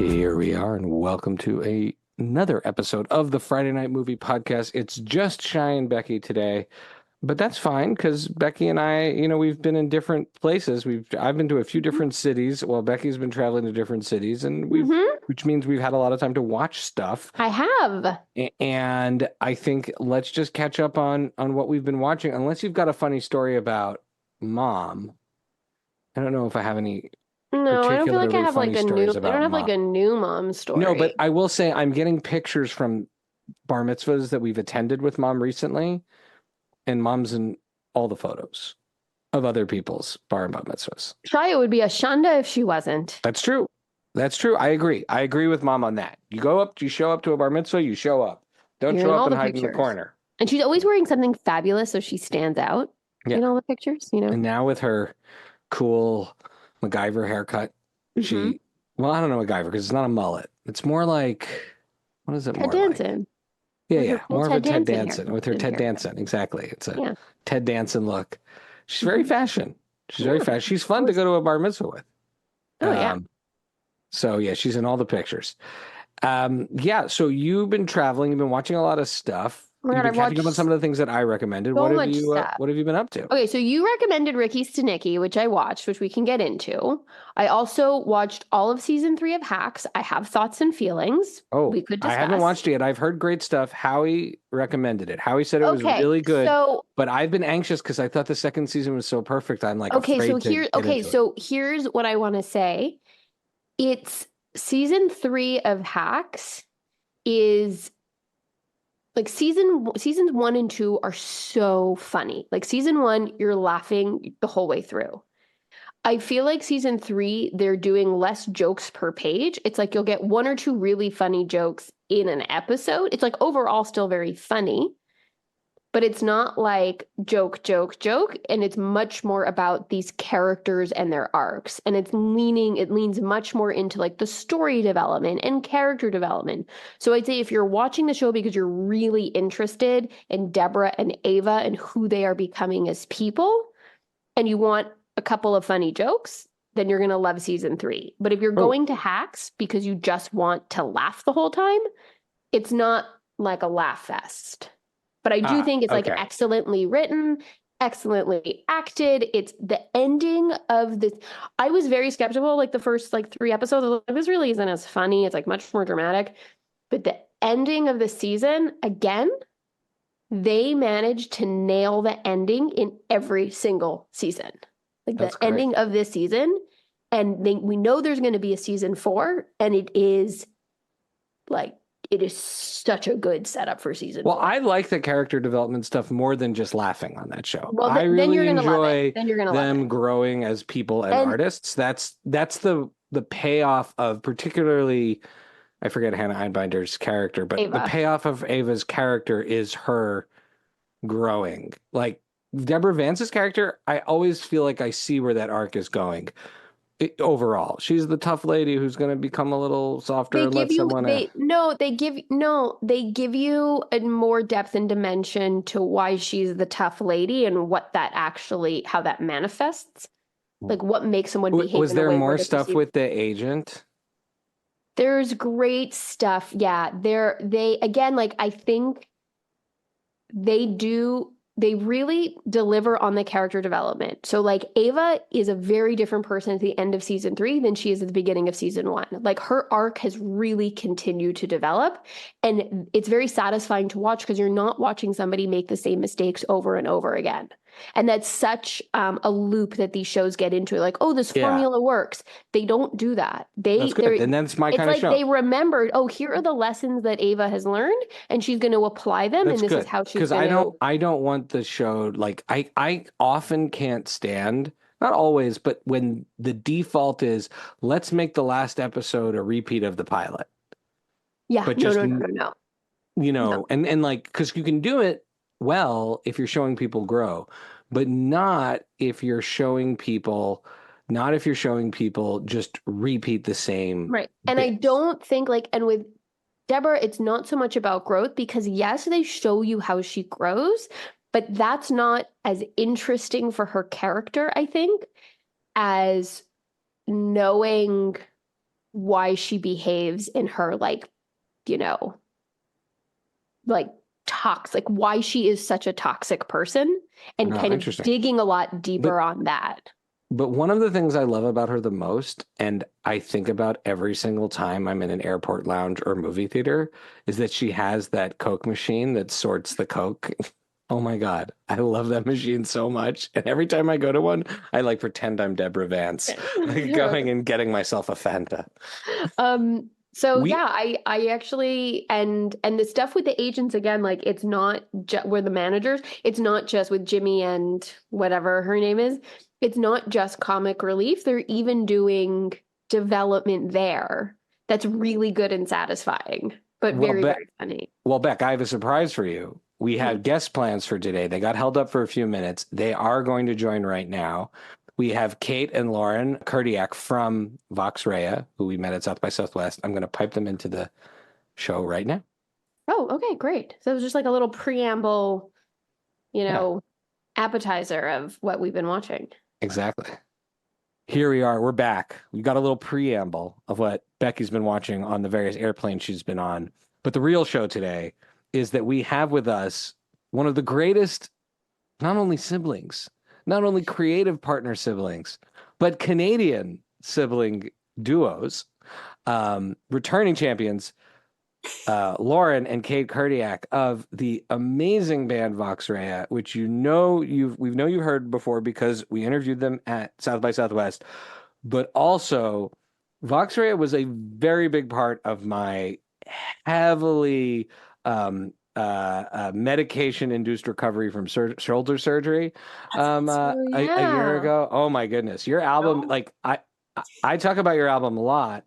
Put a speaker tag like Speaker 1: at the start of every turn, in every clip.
Speaker 1: Here we are, and welcome to another episode of the Friday Night Movie Podcast. It's just Shy and Becky today, but that's fine because Becky and I, we've been in different places. I've been to a few different cities, while Becky's been traveling to different cities, and which means we've had a lot of time to watch stuff.
Speaker 2: I have.
Speaker 1: And I think let's just catch up on what we've been watching, unless you've got a funny story about Mom. I don't know if I have any.
Speaker 2: No, I don't feel like I have like a new. I don't have
Speaker 1: Mom.
Speaker 2: like a new mom story.
Speaker 1: No, but I will say I'm getting pictures from bar mitzvahs that we've attended with Mom recently, and Mom's in all the photos of other people's bar and bat mitzvahs.
Speaker 2: Shia would be a Shanda if she wasn't.
Speaker 1: That's true. That's true. I agree. I agree with Mom on that. You show up to a bar mitzvah, you show up. Don't show up and hide in the corner.
Speaker 2: And she's always wearing something fabulous, so she stands out in all the pictures.
Speaker 1: And now with her cool MacGyver haircut, I don't know MacGyver because it's not a mullet. It's more like, what is it more
Speaker 2: Danson.
Speaker 1: Like? Yeah, more of a Ted Danson with her Ted Danson. Exactly. It's a Ted Danson look. She's very fashion. She's very fashion. She's fun to go to a bar mitzvah with.
Speaker 2: Oh, yeah.
Speaker 1: So, yeah, she's in all the pictures. So you've been traveling. You've been watching a lot of stuff. You've been catching up on some of the things that I recommended. What have you been up to?
Speaker 2: Okay, so you recommended Ricky Stenicki, which I watched, which we can get into. I also watched all of season 3 of Hacks. I have thoughts and feelings.
Speaker 1: Oh,
Speaker 2: we could discuss.
Speaker 1: I haven't watched it yet. I've heard great stuff. Howie recommended it. Howie said it was really good. But I've been anxious because I thought the second season was so perfect. I'm like,
Speaker 2: so here's what I want to say. It's season 3 of Hacks is like seasons 1 and 2 are so funny. Like season 1, you're laughing the whole way through. I feel like season 3, they're doing less jokes per page. It's like you'll get 1 or 2 really funny jokes in an episode. It's like overall still very funny, but it's not like joke. And it's much more about these characters and their arcs. And it leans much more into like the story development and character development. So I'd say if you're watching the show because you're really interested in Deborah and Ava and who they are becoming as people, and you want a couple of funny jokes, then you're going to love season 3. But if you're going to Hacks because you just want to laugh the whole time, it's not like a laugh fest. But I do think it's like excellently written, excellently acted. It's the ending of this. I was very skeptical, like the first 3 episodes. This really isn't as funny. It's like much more dramatic. But the ending of the season, again, they managed to nail the ending in every single season. Like the ending of this season. And we know there's going to be a season 4. And it is such a good setup for season 4.
Speaker 1: I like the character development stuff more than just laughing on that show.
Speaker 2: Well,
Speaker 1: I really enjoy
Speaker 2: them
Speaker 1: growing as people and artists. That's the payoff of particularly, I forget Hannah Einbinder's character, but Ava. The payoff of Ava's character is her growing. Like Deborah Vance's character, I always feel like I see where that arc is going. Overall, she's the tough lady who's going to become a little softer.
Speaker 2: They give you a more depth and dimension to why she's the tough lady and what that actually, how that manifests. Like what makes someone behave.
Speaker 1: Was there more stuff with the agent?
Speaker 2: There's great stuff. Yeah, I think they really deliver on the character development. So like Ava is a very different person at the end of season 3 than she is at the beginning of season 1. Like her arc has really continued to develop, and it's very satisfying to watch because you're not watching somebody make the same mistakes over and over again. And that's such a loop that these shows get into. Like, oh, this formula works. They don't do that.
Speaker 1: That's good. And that's my kind of show.
Speaker 2: It's like they remembered, here are the lessons that Ava has learned, and she's going to apply them. That's and this is how she's going to.
Speaker 1: Because I don't want the show, like, I often can't stand, not always, but when the default is, let's make the last episode a repeat of the pilot.
Speaker 2: Yeah,
Speaker 1: but
Speaker 2: no.
Speaker 1: And like, because you can do it well if you're showing people grow, but not if you're showing people just repeat the same.
Speaker 2: Right. And bits. I don't think and with Deborah, it's not so much about growth because yes, they show you how she grows, but that's not as interesting for her character, I think, as knowing why she behaves in her like, you know, like toxic, why she is such a toxic person, and kind of digging a lot deeper on that.
Speaker 1: But one of the things I love about her the most, and I think about every single time I'm in an airport lounge or movie theater, is that she has that Coke machine that sorts the Coke. Oh my God. I love that machine so much. And every time I go to one, I like pretend I'm Deborah Vance, like going and getting myself a Fanta.
Speaker 2: I actually, and the stuff with the agents, again, like it's not we're the managers. It's not just with Jimmy and whatever her name is. It's not just comic relief. They're even doing development there that's really good and satisfying, but very funny.
Speaker 1: Well, Beck, I have a surprise for you. We had guest plans for today. They got held up for a few minutes. They are going to join right now. We have Kate and Lauren Kurdyak from Vox Rea, who we met at South by Southwest. I'm going to pipe them into the show right now.
Speaker 2: Oh, okay, great. So it was just like a little preamble, appetizer of what we've been watching.
Speaker 1: Exactly. Here we are. We're back. We got a little preamble of what Becky's been watching on the various airplanes she's been on. But the real show today is that we have with us one of the greatest, not only siblings, not only creative partner siblings, but Canadian sibling duos, returning champions, Lauren and Kate Kurdyak of the amazing band Vox Rea, which we've heard before because we interviewed them at South by Southwest, but also Vox Rea was a very big part of my heavily medication-induced recovery from shoulder surgery a year ago. Oh my goodness, your album! Like I talk about your album a lot,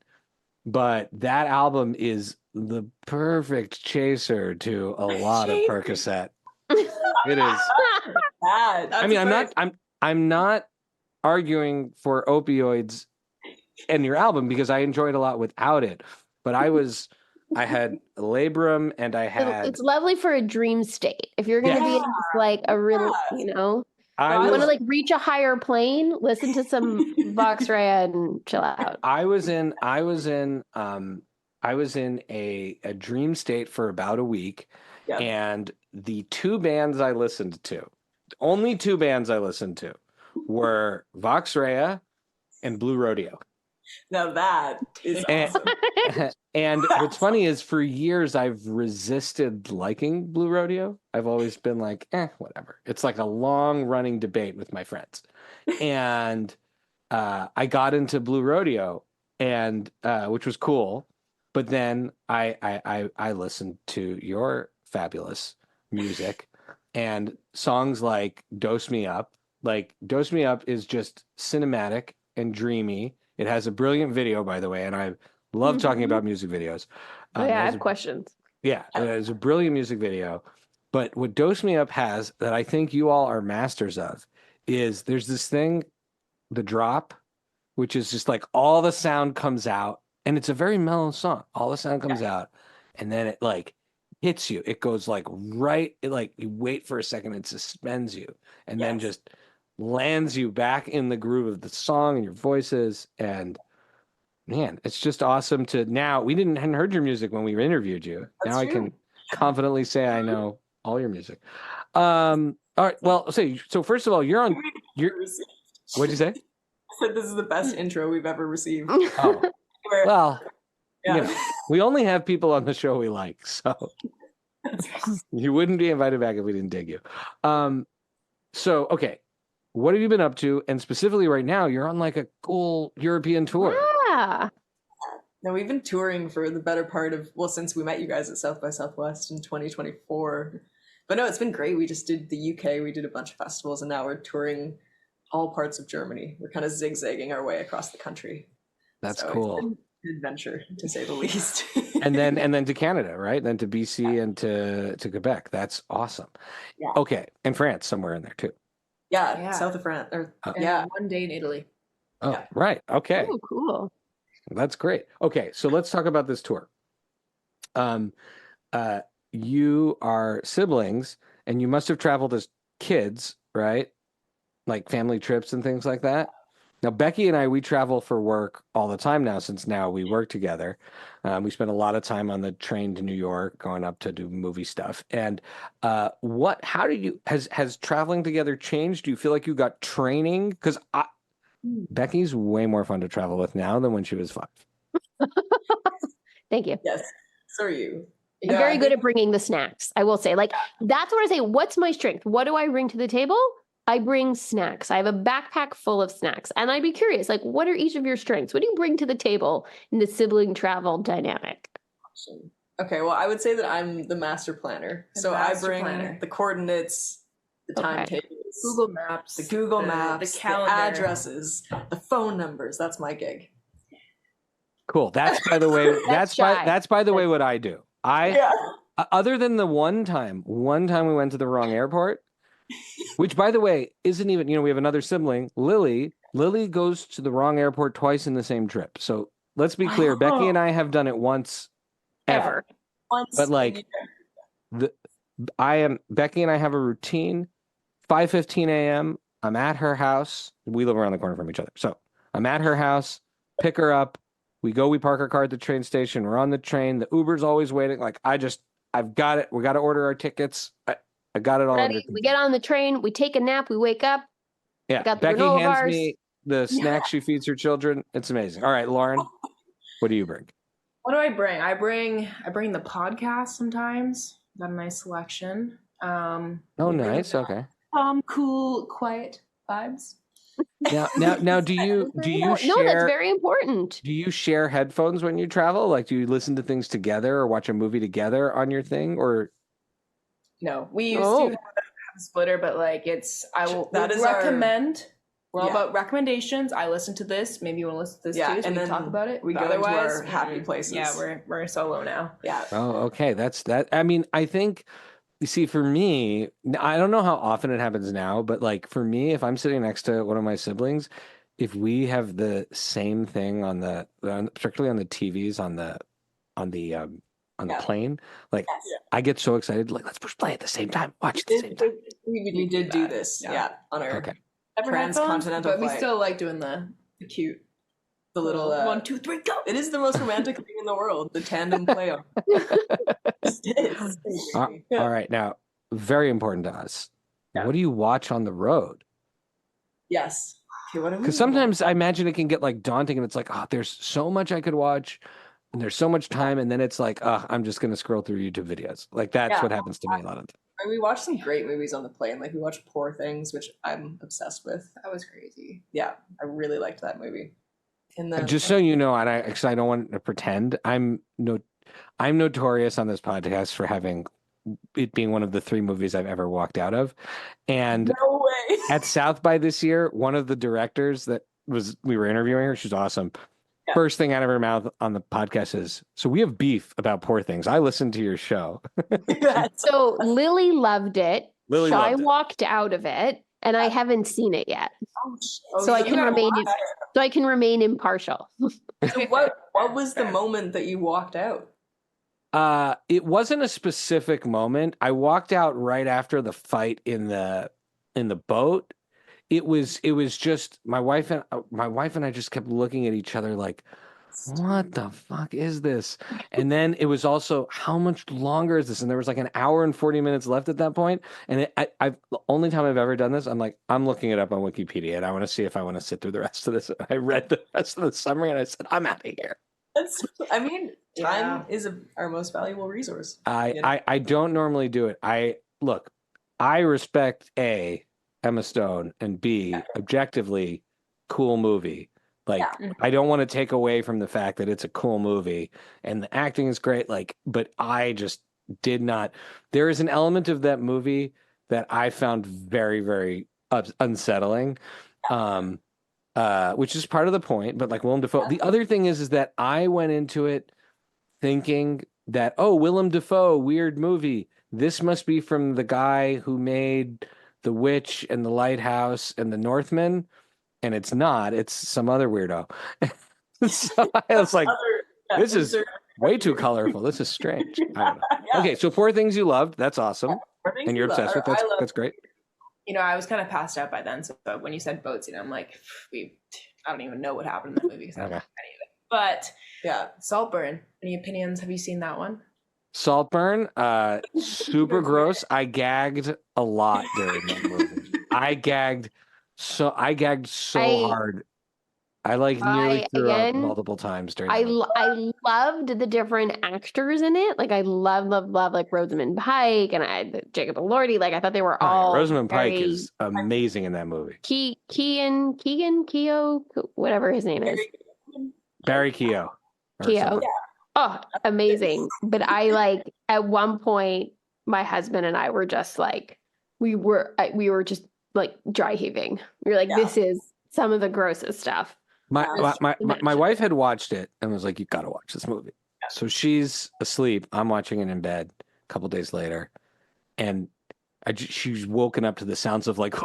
Speaker 1: but that album is the perfect chaser to a lot of Percocet. It is. I mean, I'm not arguing for opioids in your album because I enjoyed a lot without it, but I had labrum and I had.
Speaker 2: It's lovely for a dream state. If you're going to be in just like a real, you want to like reach a higher plane, listen to some Vox Rea and chill out.
Speaker 1: I was in a dream state for about a week, and the only two bands I listened to were Vox Rea and Blue Rodeo.
Speaker 3: Now that is awesome.
Speaker 1: And what's funny is for years I've resisted liking Blue Rodeo. I've always been like, whatever. It's like a long running debate with my friends. And I got into Blue Rodeo, and which was cool. But then I listened to your fabulous music and songs like Dose Me Up. Like Dose Me Up is just cinematic and dreamy. It has a brilliant video, by the way, and I love talking about music videos.
Speaker 2: I have questions.
Speaker 1: Yeah, it has a brilliant music video. But what Dose Me Up has that I think you all are masters of is there's this thing, the drop, which is just like all the sound comes out, and it's a very mellow song. All the sound comes out, and then it like hits you. It goes like you wait for a second, it suspends you, and then just lands you back in the groove of the song and your voices. And man, it's just awesome to now. We hadn't heard your music when we interviewed you. That's now true. I can confidently say I know all your music. All right. Well, so first of all, what'd you say?
Speaker 3: I said this is the best intro we've ever received.
Speaker 1: Oh, well, we only have people on the show we like, so you wouldn't be invited back if we didn't dig you. So, okay. What have you been up to? And specifically right now, you're on like a cool European tour.
Speaker 2: Yeah.
Speaker 3: No, we've been touring for the better part of, since we met you guys at South by Southwest in 2024. But no, it's been great. We just did the UK. We did a bunch of festivals, and now we're touring all parts of Germany. We're kind of zigzagging our way across the country.
Speaker 1: That's cool.
Speaker 3: It's been an adventure, to say the least.
Speaker 1: and then to Canada, right? Then to BC and to Quebec. That's awesome. Yeah. Okay. And France somewhere in there too.
Speaker 3: Yeah, south of France.
Speaker 4: One day in Italy.
Speaker 1: Oh, right. Okay.
Speaker 2: Oh, cool.
Speaker 1: That's great. Okay, so let's talk about this tour. You are siblings, and you must have traveled as kids, right? Like family trips and things like that. Now, Becky and I, we travel for work all the time now since now we work together. We spend a lot of time on the train to New York, going up to do movie stuff. And how do you, has traveling together changed? Do you feel like you got training? Because Becky's way more fun to travel with now than when she was 5.
Speaker 2: Thank you.
Speaker 3: Yes. So are you.
Speaker 2: I'm very good at bringing the snacks. I will say, like, that's what I say. What's my strength? What do I bring to the table? I bring snacks. I have a backpack full of snacks. And I'd be curious, like, what are each of your strengths? What do you bring to the table in the sibling travel dynamic?
Speaker 3: Awesome. Okay, well, I would say that I'm the master planner. I bring the coordinates, the timetables,
Speaker 4: Google Maps,
Speaker 3: the Google Maps,
Speaker 4: the calendar,
Speaker 3: the addresses, the phone numbers. That's my gig.
Speaker 1: Cool. That's by the way. that's by the way what I do. Other than the one time we went to the wrong airport, which by the way isn't even. We have another sibling, Lily. Lily goes to the wrong airport twice in the same trip. So let's be clear. Becky and I have done it once, ever.
Speaker 3: Once,
Speaker 1: but like, Becky and I have a routine. 5:15 a.m. I'm at her house. We live around the corner from each other. So I'm at her house, pick her up. We park our car at the train station. We're on the train. The Uber's always waiting. Like, I've got it. We got to order our tickets. I got it all.
Speaker 2: We get on the train. We take a nap. We wake up.
Speaker 1: Yeah. Becky hands me the snack she feeds her children. It's amazing. All right, Lauren, what do you bring?
Speaker 4: What do I bring? I bring the podcast sometimes. Got a nice selection.
Speaker 1: Nice. Okay.
Speaker 4: Cool, quiet vibes.
Speaker 1: Now, do you share?
Speaker 2: No, that's very important.
Speaker 1: Do you share headphones when you travel? Like, do you listen to things together or watch a movie together on your thing? Or
Speaker 4: no, we used to have a splitter, but like I will recommend. We're all about recommendations. I listen to this. Maybe you want to listen to this too. So and then talk about it.
Speaker 3: We go into our happy places.
Speaker 4: Yeah, we're solo now.
Speaker 3: Yeah.
Speaker 1: Oh, okay. That's that. I mean, I think. You see, for me, I don't know how often it happens now, but like for me, if I'm sitting next to one of my siblings, if we have the same thing particularly on the TVs on the plane, like I get so excited, like let's push play at the same time, watch at the same time.
Speaker 3: We did do this, on our transcontinental
Speaker 4: but
Speaker 3: flight.
Speaker 4: We still like doing the cute.
Speaker 3: The little
Speaker 4: 1, 2, 3, go!
Speaker 3: It is the most romantic thing in the world. The tandem play on.
Speaker 1: All right, now very important to us. Yeah. What do you watch on the road?
Speaker 3: Yes,
Speaker 1: because sometimes I imagine it can get like daunting, and it's like, there's so much I could watch, and there's so much time, and then it's like, I'm just gonna scroll through YouTube videos. Like that's what happens to me a lot of the time.
Speaker 3: We watched some great movies on the plane. Like we watched Poor Things, which I'm obsessed with.
Speaker 4: That was crazy.
Speaker 3: Yeah, I really liked that movie.
Speaker 1: Just so you know, and I don't want to pretend, I'm notorious on this podcast for having it being one of the 3 movies I've ever walked out of. And
Speaker 3: no way.
Speaker 1: At South by this year, one of the directors we were interviewing her, she's awesome. Yeah. First thing out of her mouth on the podcast is, so we have beef about Poor Things. I listened to your show.
Speaker 2: So Lily loved it. I walked out of it. And I haven't seen it yet, so I can remain impartial.
Speaker 3: So what was the moment that you walked out?
Speaker 1: It wasn't a specific moment. I walked out right after the fight in the boat. It was just my wife and I just kept looking at each other like, what the fuck is this? And then it was also, how much longer is this? And there was like an hour and 40 minutes left at that point. And the only time I've ever done this, I'm looking it up on Wikipedia and I want to see if I want to sit through the rest of this. I read the rest of the summary and I said, I'm out of here.
Speaker 3: Time is our most valuable resource.
Speaker 1: I don't normally do it. I respect Emma Stone, and B, objectively cool movie. I don't want to take away from the fact that it's a cool movie and the acting is great. But I just did not. There is an element of that movie that I found very, very unsettling, which is part of the point. But Willem Dafoe. The other thing is that I went into it thinking that, Willem Dafoe, weird movie. This must be from the guy who made The Witch and The Lighthouse and The Northman. And it's not. It's some other weirdo. So I was like, this is way too colorful. This is strange. I don't know. Okay, so Poor Things you loved. That's awesome. And you're obsessed with. That's great.
Speaker 4: I was kind of passed out by then. So when you said boats, I'm like, I don't even know what happened in that movie. So anyway, but yeah, Saltburn. Any opinions? Have you seen that one?
Speaker 1: Saltburn, super gross. I gagged a lot during that movie. I gagged so hard. I nearly threw up multiple times during.
Speaker 2: I loved the different actors in it. Like I love like Rosamund Pike and Jacob Elordi. Like I thought they were all.
Speaker 1: Rosamund Pike is amazing in that movie.
Speaker 2: Keogh, whatever his name is.
Speaker 1: Barry Keogh.
Speaker 2: Keogh. Yeah. Oh, amazing. But I at one point, my husband and I were just like, we were just like dry heaving. We were like, this is some of the grossest stuff.
Speaker 1: My wife had watched it and was like, you got to watch this movie. So she's asleep. I'm watching it in bed a couple days later. And she's woken up to the sounds of like,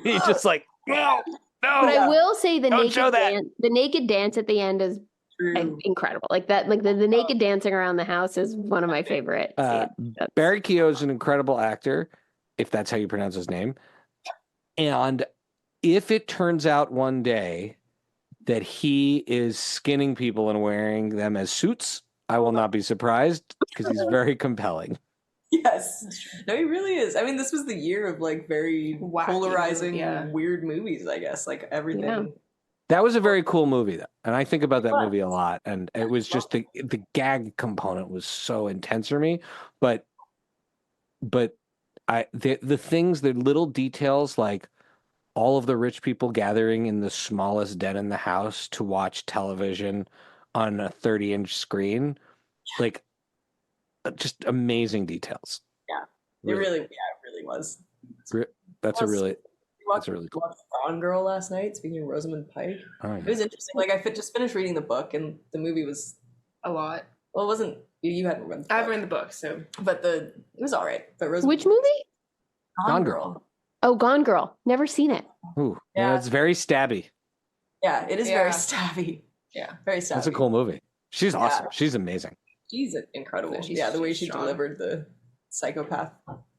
Speaker 1: he's just like, no.
Speaker 2: But I will say the naked dance at the end is incredible. Like that, like the naked dancing around the house is one of my favorite.
Speaker 1: Barry Keogh is an incredible actor, if that's how you pronounce his name. And if it turns out one day that he is skinning people and wearing them as suits, I will not be surprised because he's very compelling.
Speaker 3: Yes. No, he really is. I mean, this was the year of like very wacky, polarizing, weird movies, I guess. Like everything. Yeah.
Speaker 1: That was a very cool movie, though. And I think about that movie a lot. And it was just the gag component was so intense for me. But the things, the little details, like all of the rich people gathering in the smallest den in the house to watch television on a 30-inch screen, like just amazing details.
Speaker 3: Yeah, it really was.
Speaker 1: That's a really cool.
Speaker 3: Watched Gone Girl last night. Speaking of Rosamund Pike, it was interesting. Like I just finished reading the book, and the movie was
Speaker 4: a lot.
Speaker 3: Well, it wasn't. You hadn't read the book.
Speaker 4: I haven't read the book, so
Speaker 3: it was all right. But
Speaker 2: which movie?
Speaker 1: Gone Girl.
Speaker 2: Oh, Gone Girl. Never seen it.
Speaker 1: Ooh, yeah, it's very stabby.
Speaker 3: Yeah, it is very stabby. Yeah, very stabby.
Speaker 1: That's a cool movie. She's awesome. She's amazing.
Speaker 3: She's incredible. The way she delivered the psychopath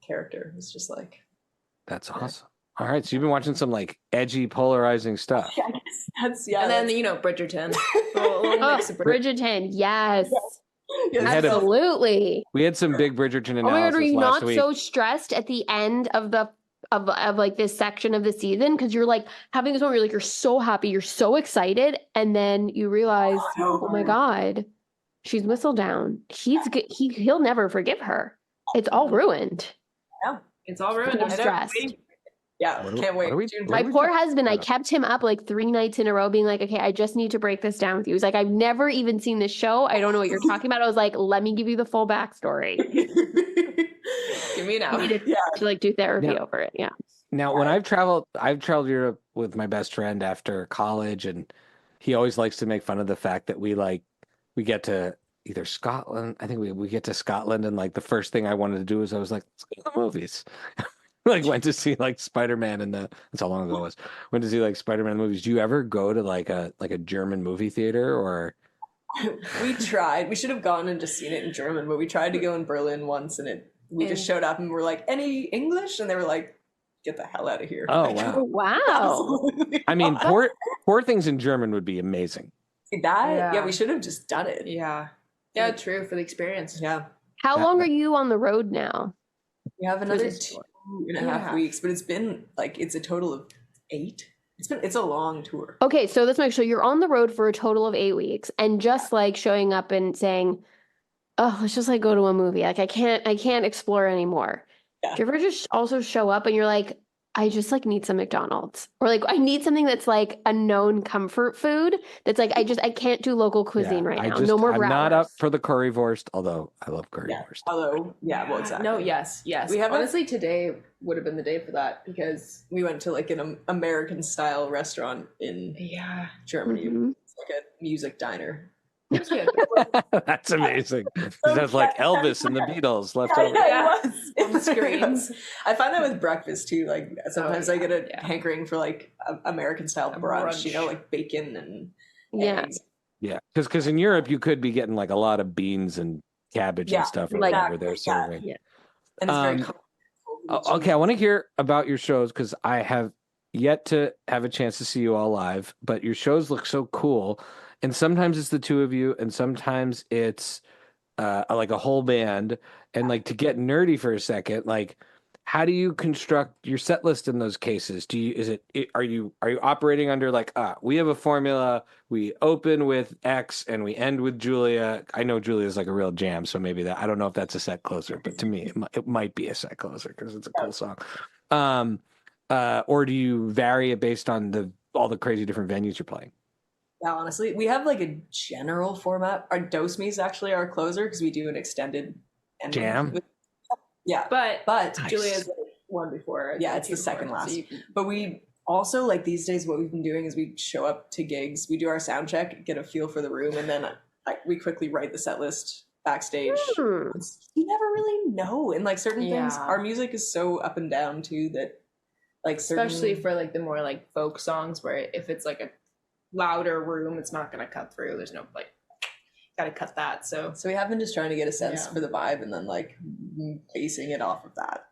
Speaker 3: character was just like.
Speaker 1: That's awesome. All right, so you've been watching some like edgy, polarizing stuff.
Speaker 3: Yeah, I guess
Speaker 4: and then Bridgerton.
Speaker 2: Bridgerton, yes. Absolutely.
Speaker 1: We had some big Bridgerton analysis.
Speaker 2: Oh my God, were you not
Speaker 1: week.
Speaker 2: so stressed at the end of like this section of the season? Because you're like having this moment where you're so happy, you're so excited, and then you realize, oh my God, she's Whistledown. He'll never forgive her. It's all ruined.
Speaker 3: Yeah,
Speaker 4: it's all ruined.
Speaker 2: I'm stressed.
Speaker 3: Yeah, can't wait.
Speaker 2: My poor husband, I kept him up like 3 nights in a row being like, okay, I just need to break this down with you. He's like, I've never even seen this show. I don't know what you're talking about. I was like, let me give you the full backstory.
Speaker 4: Give me an hour.
Speaker 2: To like do therapy over it. Yeah.
Speaker 1: Now, when I've traveled Europe with my best friend after college, and he always likes to make fun of the fact that we get to either Scotland. I think we get to Scotland, and like the first thing I wanted to do is I was like, let's go to the movies. Like went to see like Spider-Man that's how long ago it was. Went to see like Spider-Man movies. Do you ever go to like a German movie theater or?
Speaker 3: We tried. We should have gone and just seen it in German, but we tried to go in Berlin once, and we just showed up and we're like, any English? And they were like, get the hell out of here.
Speaker 1: Oh wow!
Speaker 2: Wow.
Speaker 1: I mean, Poor Things in German would be amazing.
Speaker 3: We should have just done it.
Speaker 4: Yeah, true for the experience.
Speaker 3: Yeah.
Speaker 2: How long are you on the road now?
Speaker 3: We have another 2.5 weeks, but it's been like it's a total of 8. It's a long tour.
Speaker 2: Okay, so let's make sure you're on the road for a total of 8 weeks, and just like showing up and saying, "Oh, let's just like go to a movie." Like I can't explore anymore.
Speaker 3: Yeah.
Speaker 2: Do you ever just also show up and you're like, I just like need some McDonald's, or like I need something that's like a known comfort food that's like I can't do local cuisine right now. No more.
Speaker 1: I'm not up for the currywurst, although I love currywurst.
Speaker 3: Well, exactly.
Speaker 4: No, yes. We have honestly today would have been the day for that because
Speaker 3: we went to like an American style restaurant in Germany.
Speaker 2: Mm-hmm.
Speaker 3: It's like a music diner.
Speaker 1: That's amazing. That's like Elvis and the Beatles left over.
Speaker 3: On the screens. I find that with breakfast too. Like sometimes I get a hankering for like American style brunch. You know, like bacon and eggs.
Speaker 1: Yeah, because in Europe you could be getting like a lot of beans and cabbage and stuff or whatever they're serving.
Speaker 3: Yeah. And it's very
Speaker 1: Okay, I want to hear about your shows because I have yet to have a chance to see you all live, but your shows look so cool. And sometimes it's the two of you, and sometimes it's like a whole band. And like to get nerdy for a second, like how do you construct your set list in those cases? Are you operating under like we have a formula, we open with X and we end with Julia. I know Julia's like a real jam, so maybe that I don't know if that's a set closer, but to me it might be a set closer because it's a cool song. Or do you vary it based on all the crazy different venues you're playing?
Speaker 3: Yeah, honestly, we have like a general format. Our Dose Me is actually our closer because we do an extended
Speaker 1: jam.
Speaker 3: Yeah,
Speaker 4: but
Speaker 3: nice.
Speaker 4: Julia's one before.
Speaker 3: Yeah, it's the second last. But we also like these days. What we've been doing is we show up to gigs, we do our sound check, get a feel for the room, and then we quickly write the set list backstage. You never really know, and like certain things, our music is so up and down too that like
Speaker 4: especially for like the more like folk songs where if it's like a louder room, it's not going to cut through. There's no like. Got to cut that. So
Speaker 3: we have been just trying to get a sense for the vibe and then like basing it off of that.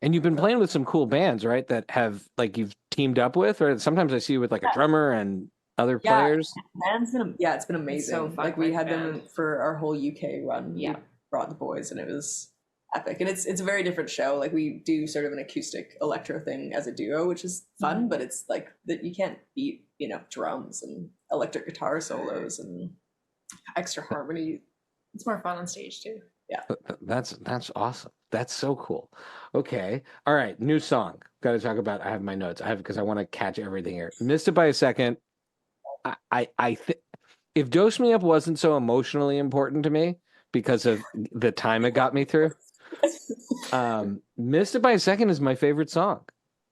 Speaker 1: And you've been playing with some cool bands, right? That have like you've teamed up with, or sometimes I see you with like a drummer and other players.
Speaker 3: It's been amazing.
Speaker 4: So fun,
Speaker 3: like we had them for our whole UK run.
Speaker 4: Yeah,
Speaker 3: we brought the boys and it was epic. And it's a very different show. Like we do sort of an acoustic electro thing as a duo, which is fun, but it's like that you can't beat, drums and electric guitar solos and extra harmony.
Speaker 4: It's more fun on stage too.
Speaker 3: Yeah,
Speaker 1: that's awesome. That's so cool. Okay, all right, new song. Got to talk about. I have my notes. Because I want to catch everything here. Missed it by a second. If Dose Me Up wasn't so emotionally important to me because of the time it got me through, Missed It by a Second is my favorite song.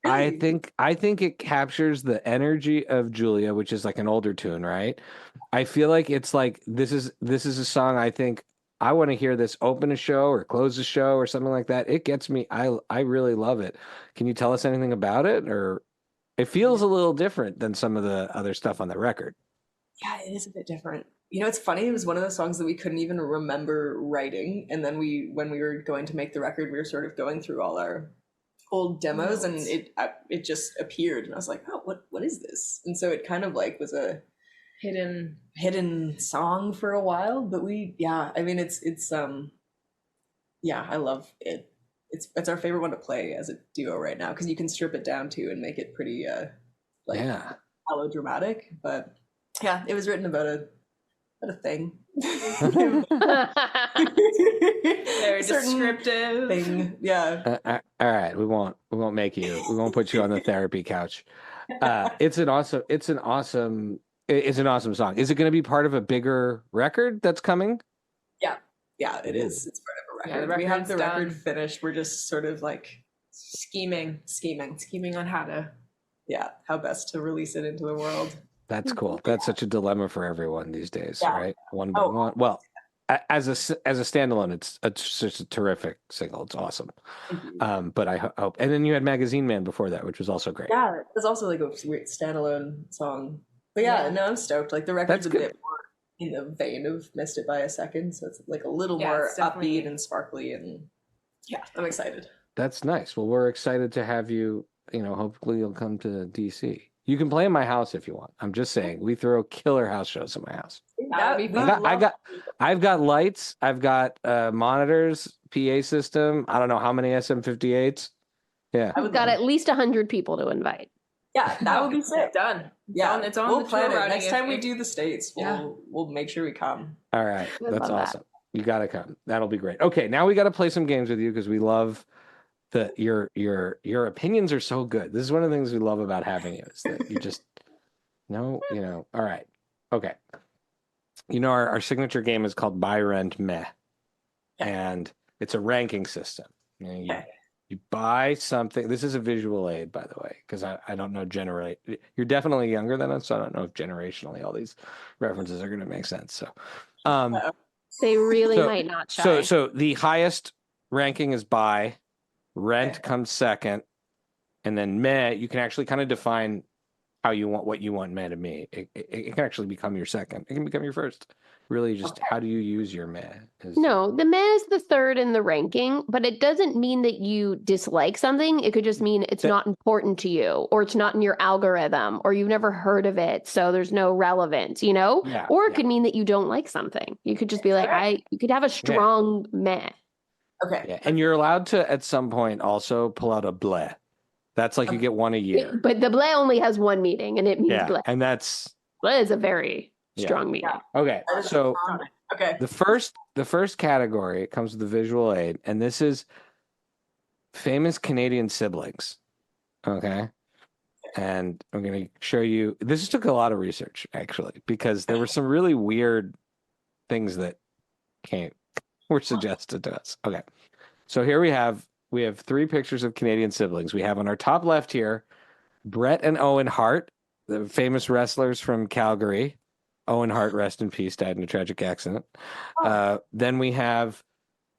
Speaker 1: Really? I think it captures the energy of Julia, which is like an older tune, right? I feel like it's like this is a song I think I want to hear this open a show or close a show or something like that. It gets me. I really love it. Can you tell us anything about it? Or it feels a little different than some of the other stuff on the record.
Speaker 3: Yeah, it is a bit different. It's funny. It was one of those songs that we couldn't even remember writing. And then when we were going to make the record, we were sort of going through all our old demos and it just appeared and I was like, oh, what is this? And so it kind of like was a hidden song for a while, but it's I love it. It's our favorite one to play as a duo right now because you can strip it down too and make it pretty melodramatic. But yeah, it was written about a thing.
Speaker 4: Very descriptive
Speaker 3: thing. Yeah.
Speaker 1: All right, we won't put you on the therapy couch. It's an awesome song. Is it going to be part of a bigger record that's coming?
Speaker 3: Yeah, it is. It's part of a record. Yeah, we have the record finished. We're just sort of like scheming on how best to release it into the world.
Speaker 1: That's cool. That's such a dilemma for everyone these days, right? One by one. Well, as a standalone, it's just a terrific single. It's awesome. But I hope. And then you had Magazine Man before that, which was also great.
Speaker 3: Yeah, it was also like a weird standalone song. But no, I'm stoked. Like the record's a bit more in the vein of Missed It by a Second, so it's like a little more upbeat and sparkly, and I'm excited.
Speaker 1: That's nice. Well, we're excited to have you. Hopefully you'll come to DC. You can play in my house if you want. I'm just saying, we throw killer house shows in my house. I've got lights. I've got monitors, PA system. I don't know how many SM58s. Yeah,
Speaker 2: I've got at least 100 people to invite.
Speaker 3: Yeah, that would be sick.
Speaker 4: Done.
Speaker 3: Yeah,
Speaker 4: it's on
Speaker 3: we'll
Speaker 4: the
Speaker 3: plan
Speaker 4: tour
Speaker 3: it. Next time we do the States, we'll make sure we come.
Speaker 1: All right, that's awesome. You got to come. That'll be great. Okay, now we got to play some games with you because we love your opinions are so good. This is one of the things we love about having you is that you just all right. Okay. Our signature game is called Buy Rent Meh. And it's a ranking system. You buy something. This is a visual aid, by the way, because I don't know generally. You're definitely younger than us, so I don't know if generationally all these references are going to make sense. So
Speaker 2: they really might not try.
Speaker 1: So the highest ranking is buy. Rent comes second, and then meh. You can actually kind of define how you want what you want meh to be. It can actually become your second. It can become your first. Really, just how do you use your meh?
Speaker 2: No, the meh is the third in the ranking, but it doesn't mean that you dislike something. It could just mean it's not important to you, or it's not in your algorithm, or you've never heard of it, so there's no relevance, you know?
Speaker 1: Yeah,
Speaker 2: or it could mean that you don't like something. You could just be like, you could have a strong meh.
Speaker 3: Okay.
Speaker 1: Yeah, and you're allowed to at some point also pull out a bleh. That's like you get one a year.
Speaker 2: But the bleh only has one meaning, and it means bleh.
Speaker 1: And that's
Speaker 2: bleh is a very strong meaning.
Speaker 1: Okay, so
Speaker 3: okay.
Speaker 1: The first category comes with the visual aid, and this is famous Canadian siblings. Okay. And I'm going to show you. This took a lot of research, actually, because there were some really weird things that were suggested to us. Okay. So here we have 3 pictures of Canadian siblings. We have on our top left here, Bret and Owen Hart, the famous wrestlers from Calgary. Owen Hart, rest in peace, died in a tragic accident. Then we have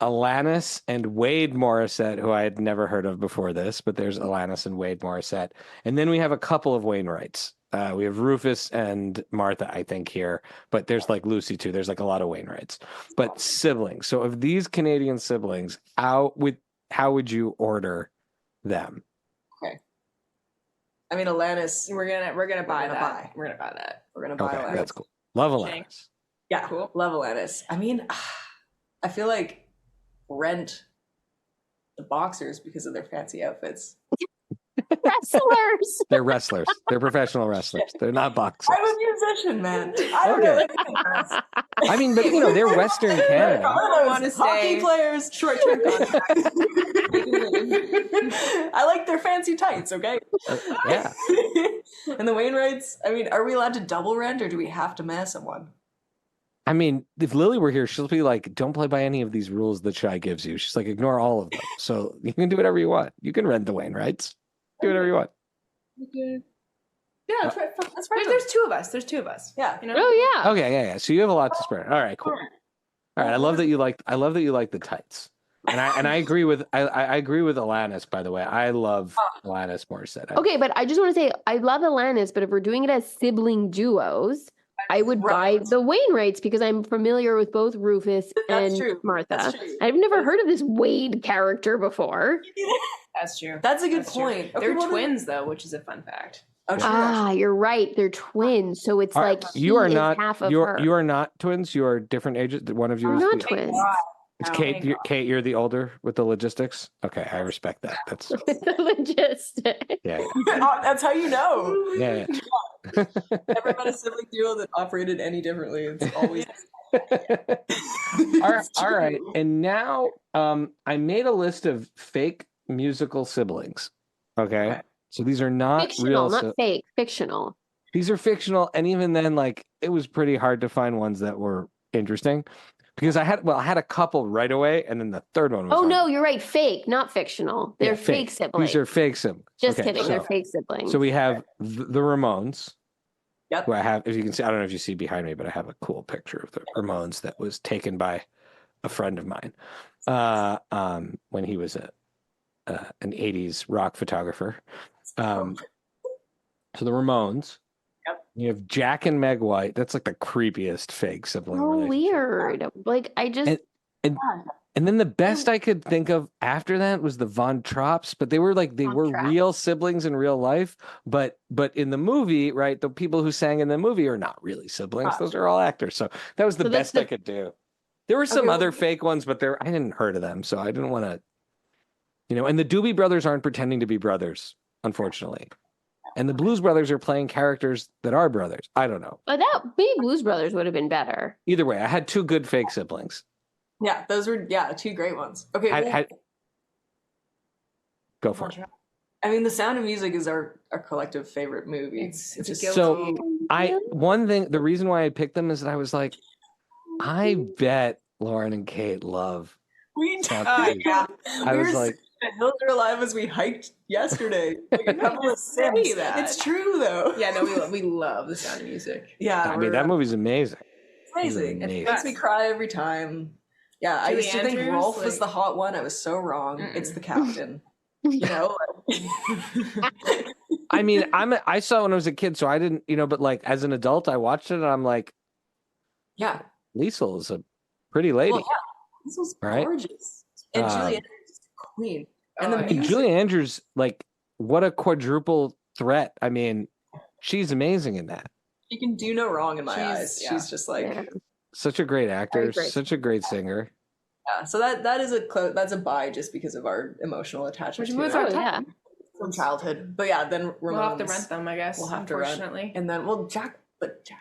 Speaker 1: Alanis and Wade Morissette, who I had never heard of before this, but there's Alanis and Wade Morissette. And then we have a couple of Wainwrights. We have Rufus and Martha, I think, here, but there's like Lucy too. There's like a lot of Wainwrights. But siblings. So of these Canadian siblings, how would you order them?
Speaker 3: Okay. I mean, Alanis.
Speaker 4: We're gonna buy that. We're gonna buy that.
Speaker 3: We're gonna buy Alanis.
Speaker 1: That's cool. Love Alanis.
Speaker 3: Yeah, cool. Love Alanis. I mean, I feel like rent the boxers because of their fancy outfits.
Speaker 2: Wrestlers.
Speaker 1: They're wrestlers. They're professional wrestlers. They're not boxers.
Speaker 3: I'm a musician, man. I don't know anything.
Speaker 1: I mean, but they're Western Canada.
Speaker 3: I want to say hockey players, short-term contracts. I like their fancy tights. Okay.
Speaker 1: Yeah.
Speaker 3: And the Wainwrights. I mean, are we allowed to double rent, or do we have to mess someone?
Speaker 1: I mean, if Lily were here, she'll be like, don't play by any of these rules that Shy gives you. She's like, ignore all of them. So you can do whatever you want. You can rent the Wainwrights. Do whatever you want.
Speaker 4: Yeah, that's right. There's 2 of us. There's 2 of us.
Speaker 3: Yeah.
Speaker 2: You know? Oh yeah.
Speaker 1: Okay, yeah. So you have a lot to spread. All right, cool. All right. I love that you like the tights. And I agree with I agree with Alanis, by the way. I love Alanis Morissette.
Speaker 2: Okay, but I just want to say I love Alanis, but if we're doing it as sibling duos, I would buy the Wainwrights because I'm familiar with both Rufus and Martha. I've never heard of this Wade character before.
Speaker 4: That's true.
Speaker 3: That's a good point.
Speaker 4: They're twins, though, which is a fun fact.
Speaker 3: Oh, true,
Speaker 2: you're right. They're twins, so it's like
Speaker 1: you are not
Speaker 2: half of
Speaker 1: you
Speaker 2: her.
Speaker 1: You are not twins. You are different ages. One of you is
Speaker 2: not twins.
Speaker 1: It's Kate. Kate, you're the older with the logistics. Okay, I respect that. That's
Speaker 2: the logistics.
Speaker 1: Yeah.
Speaker 3: That's how you know.
Speaker 1: Yeah.
Speaker 3: Never met a sibling duo that operated any differently. It's always.
Speaker 1: All right. And now, I made a list of fake musical siblings. Okay. So these are not
Speaker 2: fictional,
Speaker 1: real,
Speaker 2: not fake, fictional.
Speaker 1: These are fictional, and even then, like, it was pretty hard to find ones that were interesting because I had a couple right away, and then the third one was.
Speaker 2: Oh no, you're right, fake, not fictional. They're fake siblings.
Speaker 1: These are fake siblings.
Speaker 2: Just kidding, they're fake siblings.
Speaker 1: So we have the Ramones.
Speaker 3: Yep.
Speaker 1: Who I have, if you can see, I don't know if you see behind me, but I have a cool picture of the Ramones that was taken by a friend of mine when he was an 80s rock photographer. So the Ramones.
Speaker 3: Yep.
Speaker 1: You have Jack and Meg White. That's like the creepiest fake sibling relationship.
Speaker 2: Weird. Like I just
Speaker 1: and then the best I could think of after that was the Von Trapps, but they were real siblings in real life. But in the movie, right, the people who sang in the movie are not really siblings. Those are all actors. So that was the best I could do. There were some other fake ones, but I hadn't heard of them, so I didn't want to. And the Doobie Brothers aren't pretending to be brothers, unfortunately. And the Blues Brothers are playing characters that are brothers. I don't know.
Speaker 2: But maybe Blues Brothers would have been better.
Speaker 1: Either way, I had 2 good fake siblings.
Speaker 3: Yeah, those were 2 great ones. Okay,
Speaker 1: go for it.
Speaker 3: I mean, The Sound of Music is our collective favorite movie.
Speaker 4: It's a guilty.
Speaker 1: So the reason why I picked them is that I was like, I bet Lauren and Kate love.
Speaker 3: We do.
Speaker 1: Yeah. I was like,
Speaker 3: Hills Are Alive as we hiked yesterday. Like a couple of sims. It's true though.
Speaker 4: Yeah, no, we love The Sound of Music.
Speaker 3: Yeah,
Speaker 1: I mean that movie's amazing.
Speaker 3: It's amazing. It makes me cry every time. Yeah, I used to think Rolf was the hot one. I was so wrong. It's the captain.
Speaker 1: I mean, I saw it when I was a kid, so I didn't, but like as an adult, I watched it and I'm like,
Speaker 3: yeah,
Speaker 1: Liesl is a pretty lady.
Speaker 3: Well, yeah, Liesl's gorgeous, and Julie Andrews is a queen, and the music.
Speaker 1: Julie Andrews, like, what a quadruple threat! I mean, she's amazing in that.
Speaker 3: She can do no wrong in my eyes. Yeah. She's just like
Speaker 1: such a great actor, such a great singer.
Speaker 3: Yeah, so that is that's a buy just because of our emotional attachment to it. From childhood. But yeah, then
Speaker 4: we'll have to rent them, I guess. We'll have to rent. And
Speaker 3: then Jack.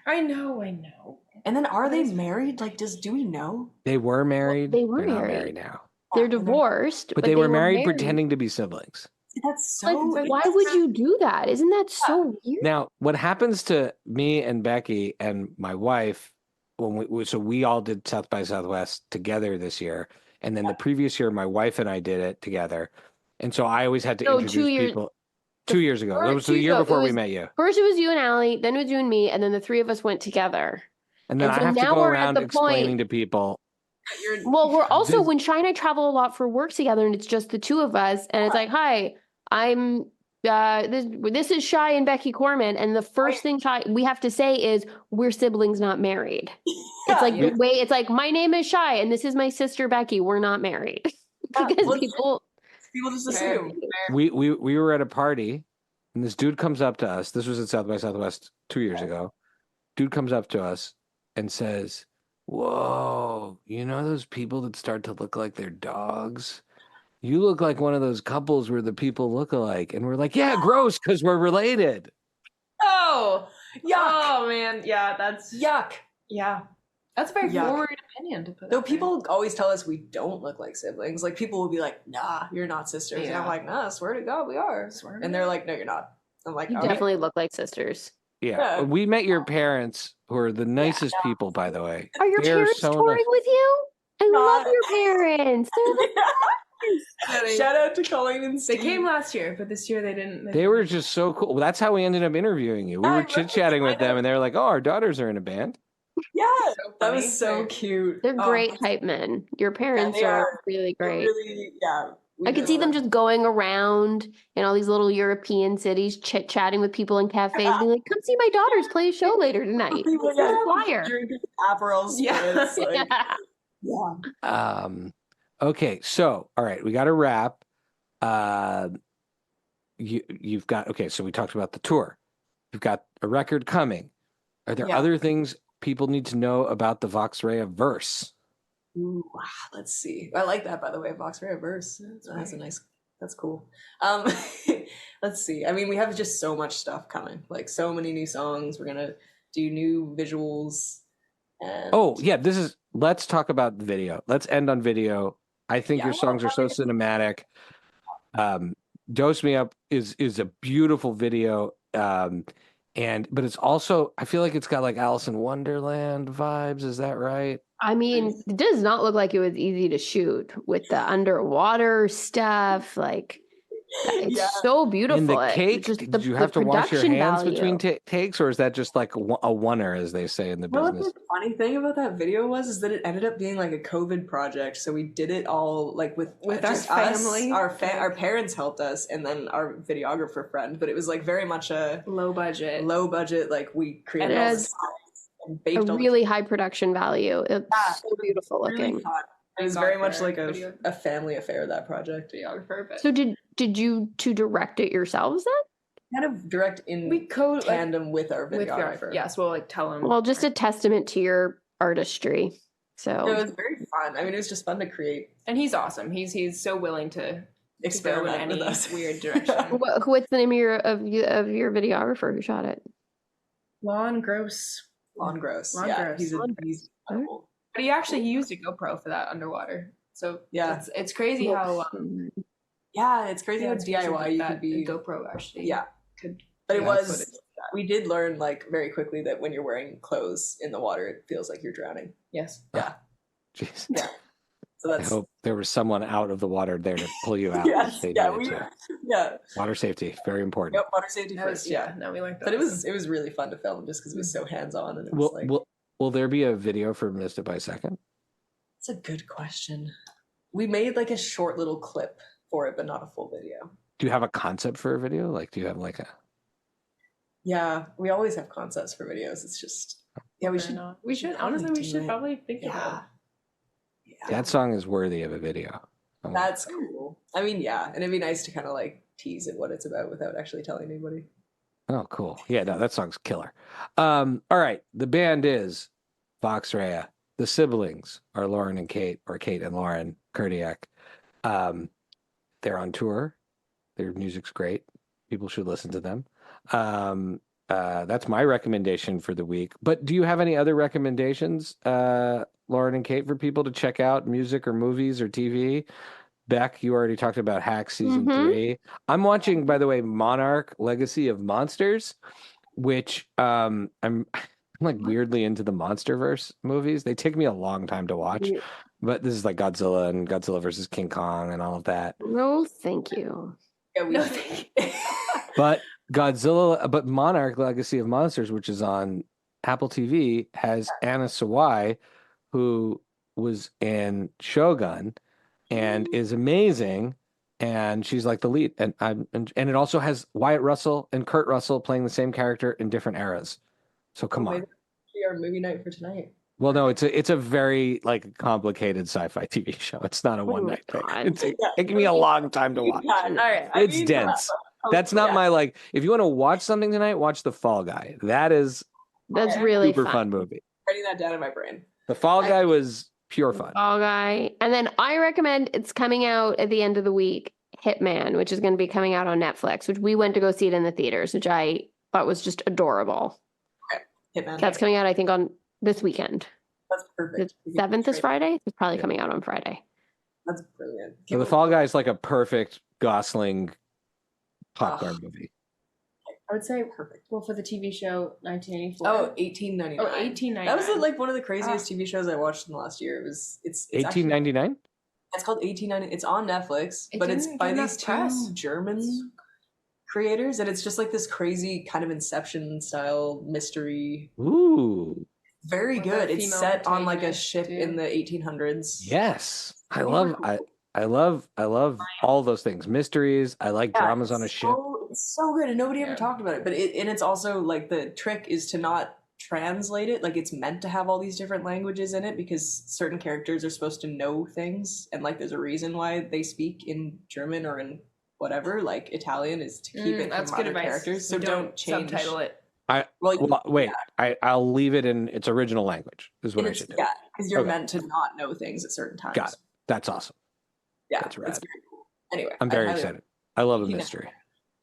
Speaker 4: I know.
Speaker 3: And then are they married? Like, do we know?
Speaker 1: They were married.
Speaker 2: They were
Speaker 1: They're
Speaker 2: married.
Speaker 1: not married now.
Speaker 2: They're divorced.
Speaker 1: But they were married pretending to be siblings.
Speaker 3: That's so.
Speaker 2: Like, why would you do that? Isn't that so weird?
Speaker 1: Now, what happens to me and Becky and my wife when we all did South by Southwest together this year, and then the previous year my wife and I did it together, and so I always had to introduce people. 2 years ago. It was the year before we met you.
Speaker 2: First it was you and Allie, then it was you and me, and then the three of us went together.
Speaker 1: And then I have to go around explaining to people.
Speaker 2: Well, we're also, when Shy and I travel a lot for work together, and it's just the two of us, and it's like, hi, I'm, this is Shy and Becky Corman, and the first thing we have to say is, we're siblings, not married. It's like the way, it's like, my name is Shy, and this is my sister Becky, we're not married. Because people
Speaker 3: just assume.
Speaker 1: We were at a party, and this dude comes up to us. This was at South by Southwest 2 years ago. Dude comes up to us and says, "Whoa, you know those people that start to look like their dogs? You look like one of those couples where the people look alike." And we're like, "Yeah, gross, because we're related."
Speaker 4: Oh, yuck. Oh, man. Yeah, that's...
Speaker 3: Yuck.
Speaker 4: Yeah. That's a very forward opinion to put.
Speaker 3: Though people always tell us we don't look like siblings. Like, people will be like, "Nah, you're not sisters." Yeah. And I'm like, "Nah, swear to God, we are." And they're like, "No, you're not." I'm like,
Speaker 2: you definitely look like sisters.
Speaker 1: Yeah. We met your parents, who are the nicest people, by the way.
Speaker 2: Are your parents touring with you? I love your parents. They're the
Speaker 3: Shout out to Colleen and Steve.
Speaker 4: They came last year, but this year they didn't.
Speaker 1: They were just so cool. Well, that's how we ended up interviewing you. We were chit-chatting with them, and they were like, "Oh, our daughters are in a band."
Speaker 3: Yeah, that was so cute.
Speaker 2: They're great hype men. Your parents are really great.
Speaker 3: Really,
Speaker 2: I could see them just going around in all these little European cities, chit-chatting with people in cafes, being like, "Come see my daughters play a show later tonight." Here's a flyer.
Speaker 3: Drinking Aperol spirits.
Speaker 1: Okay, so all right, we got to wrap. You've got so we talked about the tour. You've got a record coming. Are there other things people need to know about the Vox Rea verse?
Speaker 3: Ooh, let's see. I like that, by the way, Vox Rea verse. That's cool. Let's see. I mean, we have just so much stuff coming. Like, so many new songs. We're gonna do new visuals. And
Speaker 1: let's talk about the video. Let's end on video. I think your songs are so cinematic. Dose Me Up is a beautiful video. But it's also, I feel like it's got like Alice in Wonderland vibes. Is that right?
Speaker 2: I mean, it does not look like it was easy to shoot with the underwater stuff. Like, it's so beautiful.
Speaker 1: In the cake, did you have to wash your hands between takes, or is that just like a oneer, as they say in the business?
Speaker 3: What the funny thing about that video is that it ended up being like a COVID project. So we did it all like with our family. Our parents helped us, and then our videographer friend. But it was like very much a
Speaker 4: low budget.
Speaker 3: Like, we created all the
Speaker 2: a really high production value. It's so beautiful looking.
Speaker 3: Really it was very much like a family affair, that project.
Speaker 2: So did you two direct it yourselves then?
Speaker 3: Kind of direct in tandem with our videographer.
Speaker 4: Yes, we'll like tell him.
Speaker 2: Well, just a testament to your artistry. So
Speaker 3: it was very fun. I mean, it was just fun to create.
Speaker 4: And he's awesome. He's so willing to experiment in any weird direction.
Speaker 2: What's the name of your videographer who shot it?
Speaker 3: Lon Gross. He's incredible.
Speaker 4: But he used a GoPro for that underwater. So it's crazy how
Speaker 3: it's crazy how DIY you could be.
Speaker 4: GoPro actually could.
Speaker 3: But we did learn like very quickly that when you're wearing clothes in the water, it feels like you're drowning.
Speaker 4: Yes.
Speaker 3: Yeah.
Speaker 1: Jeez.
Speaker 3: Yeah. So
Speaker 1: I hope there was someone out of the water there to pull you out. Water safety, very important.
Speaker 3: Yep, water safety first.
Speaker 4: No, we like that.
Speaker 3: But it was really fun to film just because it was so hands on, and it was
Speaker 1: Will there be a video for Missed It by a Second?
Speaker 3: That's a good question. We made like a short little clip for it, but not a full video.
Speaker 1: Do you have a concept for a video? Like, do you have like a...
Speaker 3: Yeah, we always have concepts for videos. It's just we should
Speaker 4: probably think about it.
Speaker 1: Yeah. That song is worthy of a video.
Speaker 3: That's cool. I mean, yeah, and it'd be nice to kind of like tease it what it's about without actually telling anybody.
Speaker 1: Oh, cool. Yeah, no, that song's killer. All right, the band is Vox Rea. The siblings are Lauren and Kate, or Kate and Lauren Kurdyak. They're on tour. Their music's great. People should listen to them. That's my recommendation for the week. But do you have any other recommendations, Lauren and Kate, for people to check out, music or movies or TV? Beck, you already talked about Hacks season 3. I'm watching, by the way, Monarch: Legacy of Monsters, which I'm like weirdly into the MonsterVerse movies. They take me a long time to watch, but this is like Godzilla and Godzilla versus King Kong and all of that.
Speaker 2: No, thank you.
Speaker 3: No, thank you.
Speaker 1: But Monarch: Legacy of Monsters, which is on Apple TV, has Anna Sawai, who was in Shogun and is amazing, and she's like the lead. And it also has Wyatt Russell and Kurt Russell playing the same character in different eras. So come on.
Speaker 3: Our movie night for tonight.
Speaker 1: Well, no, it's a very like complicated sci-fi TV show. It's not a one night thing. It's taking me a long time to watch.
Speaker 3: All right,
Speaker 1: it's dense. That's not my like. If you want to watch something tonight, watch The Fall Guy. That's
Speaker 2: really
Speaker 1: super fun movie.
Speaker 3: Writing that down in my brain.
Speaker 1: The Fall Guy was pure fun.
Speaker 2: Fall Guy, and then I recommend, it's coming out at the end of the week, Hitman, which is going to be coming out on Netflix. Which we went to go see it in the theaters, which I thought was just adorable.
Speaker 3: Hitman.
Speaker 2: That's coming out, I think, on this weekend.
Speaker 3: That's perfect.
Speaker 2: The 7th is Friday. It's probably coming out on Friday.
Speaker 3: That's brilliant.
Speaker 1: So The Fall Guy is like a perfect Gosling popcorn movie.
Speaker 4: I would say perfect. Well, for the TV show 1984.
Speaker 3: Oh, 1899.
Speaker 4: Oh, 1899.
Speaker 3: That was like one of the craziest TV shows I watched in the last year. It's
Speaker 1: 1899.
Speaker 3: It's called 1899. It's on Netflix, but it's by these two German creators, and it's just like this crazy kind of Inception style mystery.
Speaker 1: Ooh,
Speaker 3: very good. It's set on like a ship in the 1800s.
Speaker 1: Yes, I love all those things. Mysteries. I like dramas on a ship.
Speaker 3: It's so good, and nobody ever talked about it. But it's also like the trick is to not translate it. Like it's meant to have all these different languages in it because certain characters are supposed to know things, and like there's a reason why they speak in German or in whatever. Like Italian is to keep it from other characters, so don't change.
Speaker 4: Subtitle it.
Speaker 1: I'll leave it in its original language. Is what I should do.
Speaker 3: Yeah, because you're meant to not know things at certain times.
Speaker 1: Got it. That's awesome.
Speaker 3: Yeah,
Speaker 1: that's rad.
Speaker 3: It's very cool. Anyway,
Speaker 1: I'm very excited. I love a mystery.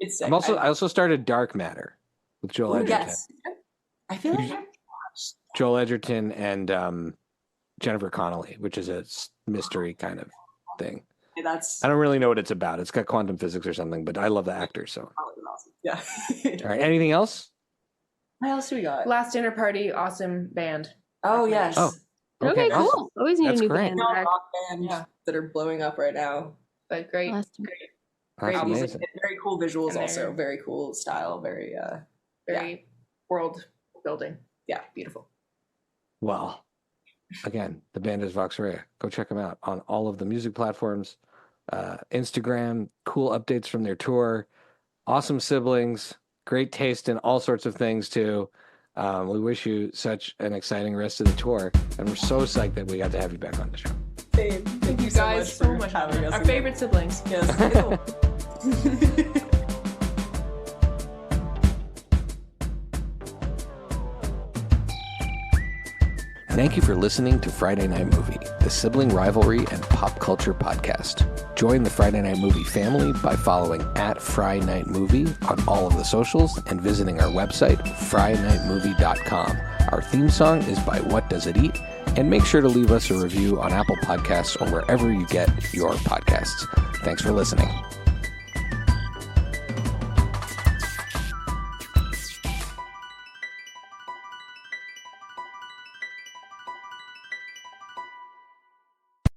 Speaker 3: It's sick.
Speaker 1: I also started Dark Matter with Joel Edgerton.
Speaker 3: Yes, I feel like I've watched
Speaker 1: Joel Edgerton and Jennifer Connelly, which is a mystery kind of thing.
Speaker 3: Yeah,
Speaker 1: I don't really know what it's about. It's got quantum physics or something, but I love the actor. So
Speaker 3: awesome. Yeah.
Speaker 1: All right. Anything else?
Speaker 3: What else do we got?
Speaker 4: Last Dinner Party, awesome band.
Speaker 3: Oh yes.
Speaker 1: Oh.
Speaker 2: Okay, cool.
Speaker 1: Awesome.
Speaker 2: Always need
Speaker 1: That's
Speaker 2: a new
Speaker 1: great.
Speaker 2: band.
Speaker 3: Rock band that are blowing up right now.
Speaker 4: But great
Speaker 3: music, and very cool visuals, also very cool style, very
Speaker 4: world building.
Speaker 3: Yeah, beautiful.
Speaker 1: Well, again, the band is Vox Rea. Go check them out on all of the music platforms, Instagram. Cool updates from their tour. Awesome siblings. Great taste in all sorts of things too. We wish you such an exciting rest of the tour, and we're so psyched that we got to have you back on the show.
Speaker 3: Thank you
Speaker 4: guys
Speaker 3: so much for having us.
Speaker 4: Our favorite siblings.
Speaker 3: Yes.
Speaker 1: Thank you for listening to Friday Night Movie, the sibling rivalry and pop culture podcast. Join the Friday Night Movie family by following @FryNightMovie on all of the socials and visiting our website, FryNightMovie.com. Our theme song is by What Does It Eat? And make sure to leave us a review on Apple Podcasts or wherever you get your podcasts. Thanks for listening.